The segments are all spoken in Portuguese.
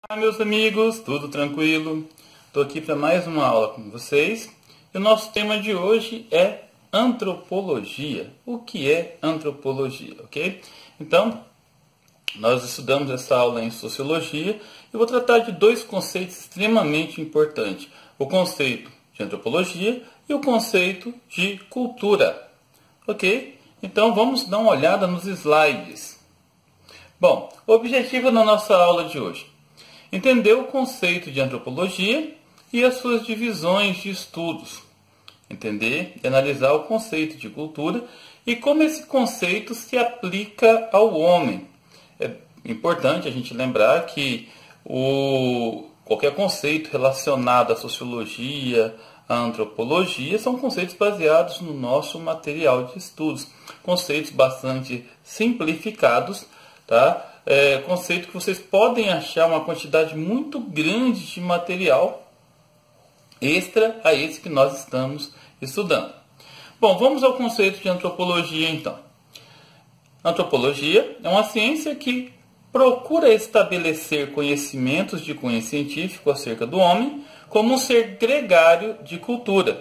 Olá, meus amigos, tudo tranquilo? Estou aqui para mais uma aula com vocês. E o nosso tema de hoje é antropologia. O que é antropologia, ok? Então, nós estudamos essa aula em sociologia e vou tratar de dois conceitos extremamente importantes. O conceito de antropologia e o conceito de cultura, ok? Então, vamos dar uma olhada nos slides. Bom, o objetivo da nossa aula de hoje: entender o conceito de antropologia e as suas divisões de estudos. Entender e analisar o conceito de cultura e como esse conceito se aplica ao homem. É importante a gente lembrar que qualquer conceito relacionado à sociologia, à antropologia, são conceitos baseados no nosso material de estudos. Conceitos bastante simplificados, tá? Conceito que vocês podem achar uma quantidade muito grande de material extra a esse que nós estamos estudando. Bom, vamos ao conceito de antropologia então. Antropologia é uma ciência que procura estabelecer conhecimentos de cunho científico acerca do homem como um ser gregário de cultura.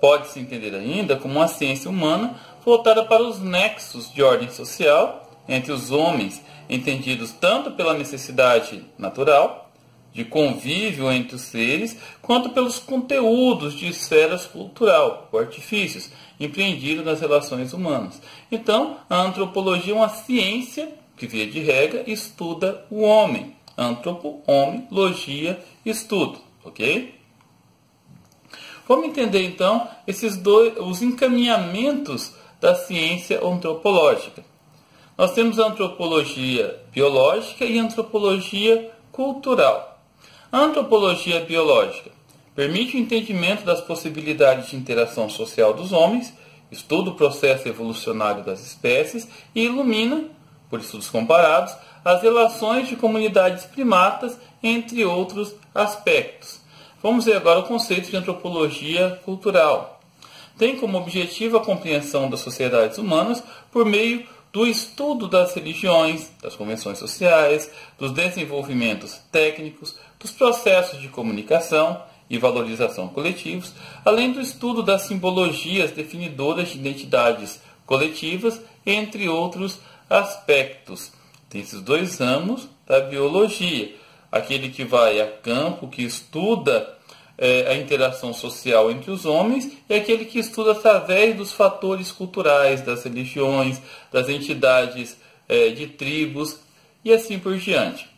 Pode-se entender ainda como uma ciência humana voltada para os nexos de ordem social entre os homens, entendidos tanto pela necessidade natural de convívio entre os seres, quanto pelos conteúdos de esferas cultural, ou artifícios, empreendidos nas relações humanas. Então, a antropologia é uma ciência que, via de regra, estuda o homem. Antropo, homem, logia, estudo, ok? Vamos entender, então, os encaminhamentos da ciência antropológica. Nós temos a antropologia biológica e a antropologia cultural. A antropologia biológica permite o entendimento das possibilidades de interação social dos homens, estuda o processo evolucionário das espécies e ilumina, por estudos comparados, as relações de comunidades primatas, entre outros aspectos. Vamos ver agora o conceito de antropologia cultural. Tem como objetivo a compreensão das sociedades humanas por meio do estudo das religiões, das convenções sociais, dos desenvolvimentos técnicos, dos processos de comunicação e valorização coletivos, além do estudo das simbologias definidoras de identidades coletivas, entre outros aspectos. Tem esses dois ramos da biologia: aquele que vai a campo, que estuda a interação social entre os homens, e aquele que estuda através dos fatores culturais, das religiões, das entidades de tribos e assim por diante.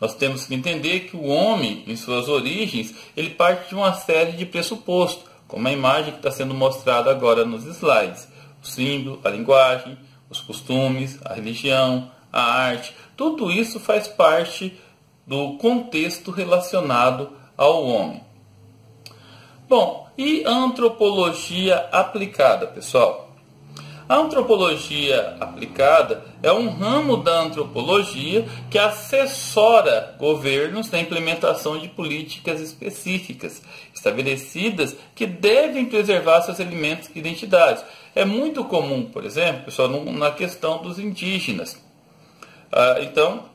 Nós temos que entender que o homem, em suas origens, ele parte de uma série de pressupostos, como a imagem que está sendo mostrada agora nos slides. O símbolo, a linguagem, os costumes, a religião, a arte, tudo isso faz parte do contexto relacionado ao homem. Bom, e a antropologia aplicada, pessoal? A antropologia aplicada é um ramo da antropologia que assessora governos na implementação de políticas específicas, estabelecidas, que devem preservar seus elementos e identidades. É muito comum, por exemplo, pessoal, na questão dos indígenas. Então,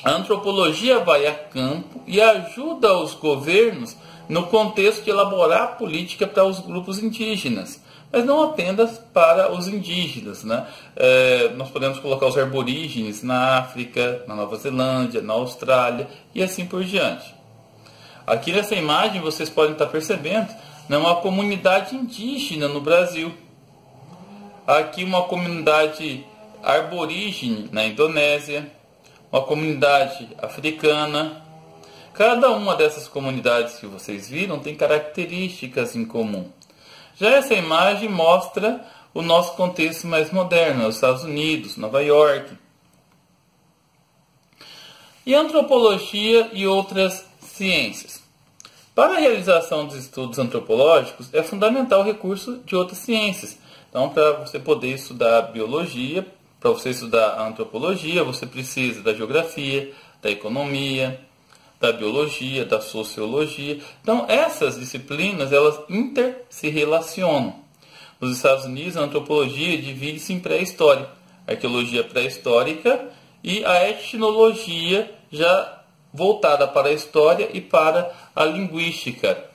a antropologia vai a campo e ajuda os governos no contexto de elaborar política para os grupos indígenas, mas não apenas para os indígenas, né? Nós podemos colocar os aborígenes na África, na Nova Zelândia, na Austrália e assim por diante. Aqui nessa imagem vocês podem estar percebendo, né, uma comunidade indígena no Brasil. Aqui uma comunidade aborígene na Indonésia, uma comunidade africana. Cada uma dessas comunidades que vocês viram tem características em comum. Já essa imagem mostra o nosso contexto mais moderno, os Estados Unidos, Nova York. E antropologia e outras ciências. Para a realização dos estudos antropológicos, é fundamental o recurso de outras ciências. Então, para você poder estudar biologia, para você estudar a antropologia, você precisa da geografia, da economia, da biologia, da sociologia. Então, essas disciplinas, elas se relacionam. Nos Estados Unidos, a antropologia divide-se em pré-história, arqueologia pré-histórica e a etnologia já voltada para a história e para a linguística.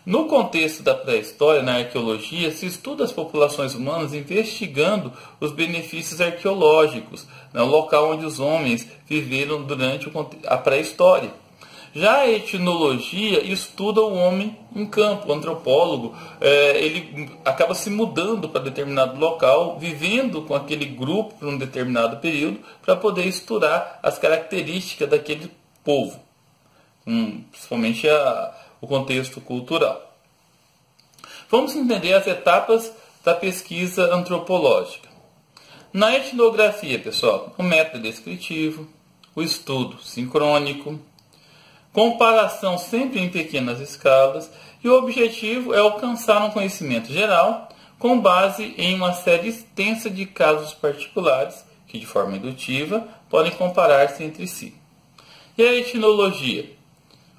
No contexto da pré-história, na arqueologia, se estuda as populações humanas investigando os benefícios arqueológicos, no local onde os homens viveram durante a pré-história. Já a etnologia estuda o homem em campo. O antropólogo ele acaba se mudando para determinado local, vivendo com aquele grupo por um determinado período, para poder estudar as características daquele povo, principalmente o contexto cultural. Vamos entender as etapas da pesquisa antropológica. Na etnografia, pessoal, o método descritivo, o estudo sincrônico, comparação sempre em pequenas escalas, e o objetivo é alcançar um conhecimento geral com base em uma série extensa de casos particulares que, de forma indutiva, podem comparar-se entre si. E a etnologia?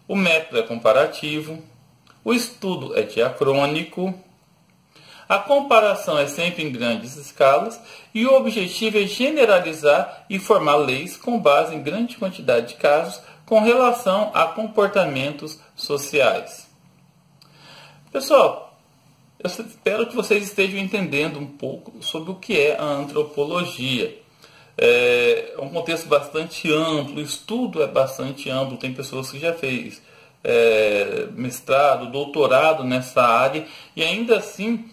O método é comparativo, o estudo é diacrônico, a comparação é sempre em grandes escalas e o objetivo é generalizar e formar leis com base em grande quantidade de casos com relação a comportamentos sociais. Pessoal, eu espero que vocês estejam entendendo um pouco sobre o que é a antropologia. É um contexto bastante amplo, o estudo é bastante amplo, tem pessoas que já fez mestrado, doutorado nessa área e ainda assim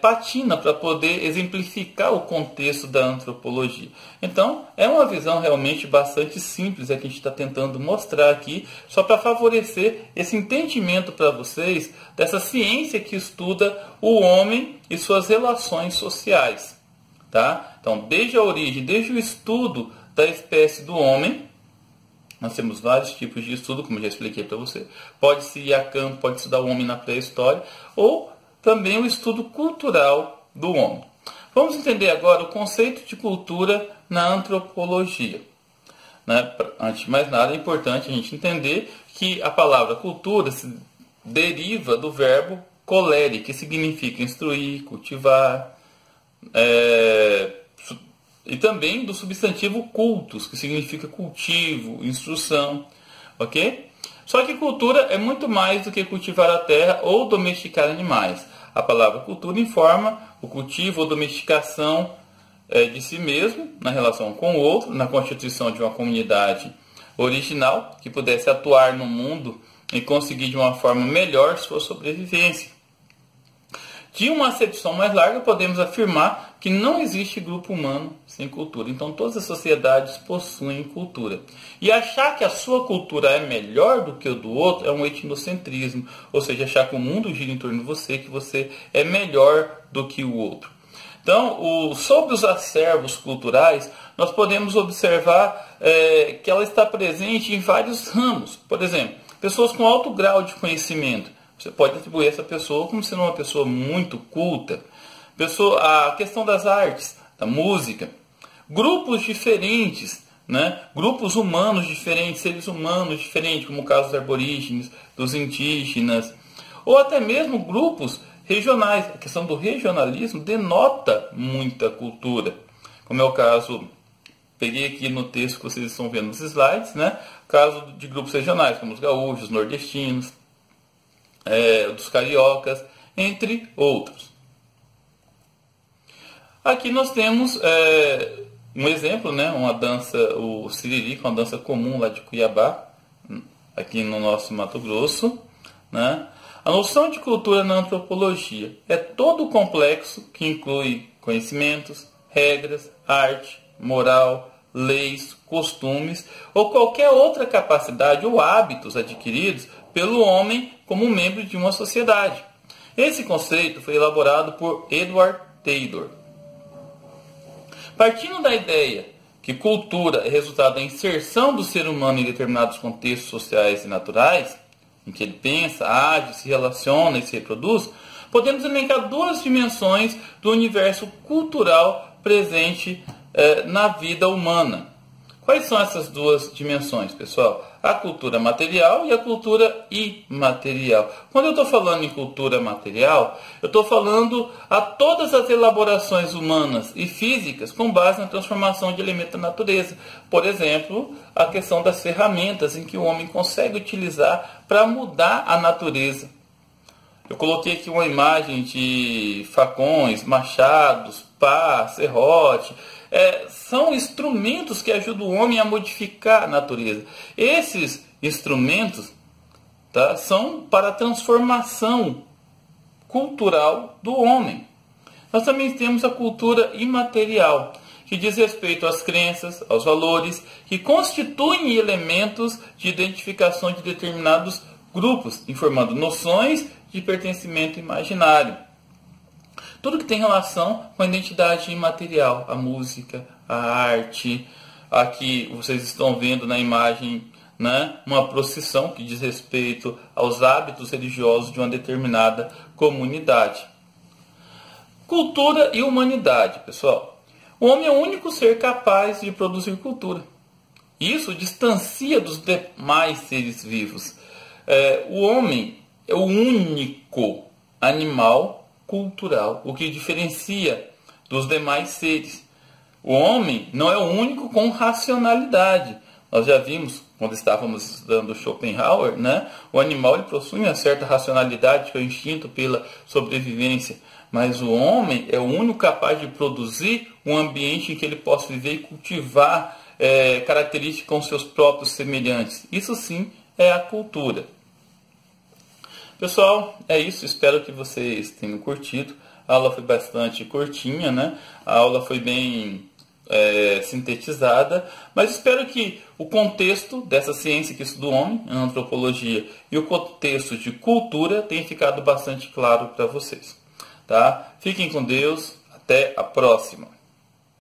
patina para poder exemplificar o contexto da antropologia. Então, é uma visão realmente bastante simples que a gente está tentando mostrar aqui, só para favorecer esse entendimento para vocês dessa ciência que estuda o homem e suas relações sociais. Tá? Então, desde a origem, desde o estudo da espécie do homem, nós temos vários tipos de estudo, como eu já expliquei para você. Pode-se ir a campo, pode estudar o homem na pré-história, ou também o estudo cultural do homem. Vamos entender agora o conceito de cultura na antropologia. Antes de mais nada, é importante a gente entender que a palavra cultura se deriva do verbo colere, que significa instruir, cultivar, e também do substantivo cultus, que significa cultivo, instrução, ok? Só que cultura é muito mais do que cultivar a terra ou domesticar animais. A palavra cultura informa o cultivo ou domesticação de si mesmo, na relação com o outro, na constituição de uma comunidade original, que pudesse atuar no mundo e conseguir de uma forma melhor sua sobrevivência. De uma acepção mais larga, podemos afirmar que não existe grupo humano sem cultura. Então, todas as sociedades possuem cultura. E achar que a sua cultura é melhor do que o do outro é um etnocentrismo. Ou seja, achar que o mundo gira em torno de você, que você é melhor do que o outro. Então, sobre os acervos culturais, nós podemos observar que ela está presente em vários ramos. Por exemplo, pessoas com alto grau de conhecimento. Você pode atribuir essa pessoa como sendo uma pessoa muito culta. A questão das artes, da música. Grupos diferentes, grupos humanos diferentes, seres humanos diferentes, como o caso dos aborígenes, dos indígenas. Ou até mesmo grupos regionais. A questão do regionalismo denota muita cultura. Como é o caso, peguei aqui no texto que vocês estão vendo nos slides, o caso de grupos regionais, como os gaúchos, os nordestinos, dos cariocas, entre outros. Aqui nós temos um exemplo, uma dança, o Siriri, uma dança comum lá de Cuiabá, aqui no nosso Mato Grosso. A noção de cultura na antropologia é todo o complexo que inclui conhecimentos, regras, arte, moral, leis, costumes ou qualquer outra capacidade ou hábitos adquiridos pelo homem como membro de uma sociedade. Esse conceito foi elaborado por Edward Taylor. Partindo da ideia que cultura é resultado da inserção do ser humano em determinados contextos sociais e naturais, em que ele pensa, age, se relaciona e se reproduz, podemos elencar duas dimensões do universo cultural presente na vida humana. Quais são essas duas dimensões, pessoal? A cultura material e a cultura imaterial. Quando eu estou falando em cultura material, eu estou falando a todas as elaborações humanas e físicas com base na transformação de elementos da natureza. Por exemplo, a questão das ferramentas em que o homem consegue utilizar para mudar a natureza. Eu coloquei aqui uma imagem de facões, machados, pá, serrote. São instrumentos que ajudam o homem a modificar a natureza. Esses instrumentos, tá, são para a transformação cultural do homem. Nós também temos a cultura imaterial, que diz respeito às crenças, aos valores, que constituem elementos de identificação de determinados grupos, informando noções de pertencimento imaginário. Tudo que tem relação com a identidade imaterial, a música, a arte. Aqui vocês estão vendo na imagem, né, uma procissão que diz respeito aos hábitos religiosos de uma determinada comunidade. Cultura e humanidade, pessoal. O homem é o único ser capaz de produzir cultura. Isso distancia dos demais seres vivos. O homem é o único animal cultural, o que diferencia dos demais seres. O homem não é o único com racionalidade. Nós já vimos, quando estávamos estudando Schopenhauer, né? O animal ele possui uma certa racionalidade, que é o instinto pela sobrevivência. Mas o homem é o único capaz de produzir um ambiente em que ele possa viver e cultivar características com seus próprios semelhantes. Isso sim é a cultura. Pessoal, é isso. Espero que vocês tenham curtido. A aula foi bastante curtinha, né? A aula foi bem sintetizada, mas espero que o contexto dessa ciência que estuda o homem, a antropologia, e o contexto de cultura tenha ficado bastante claro para vocês. Tá? Fiquem com Deus. Até a próxima.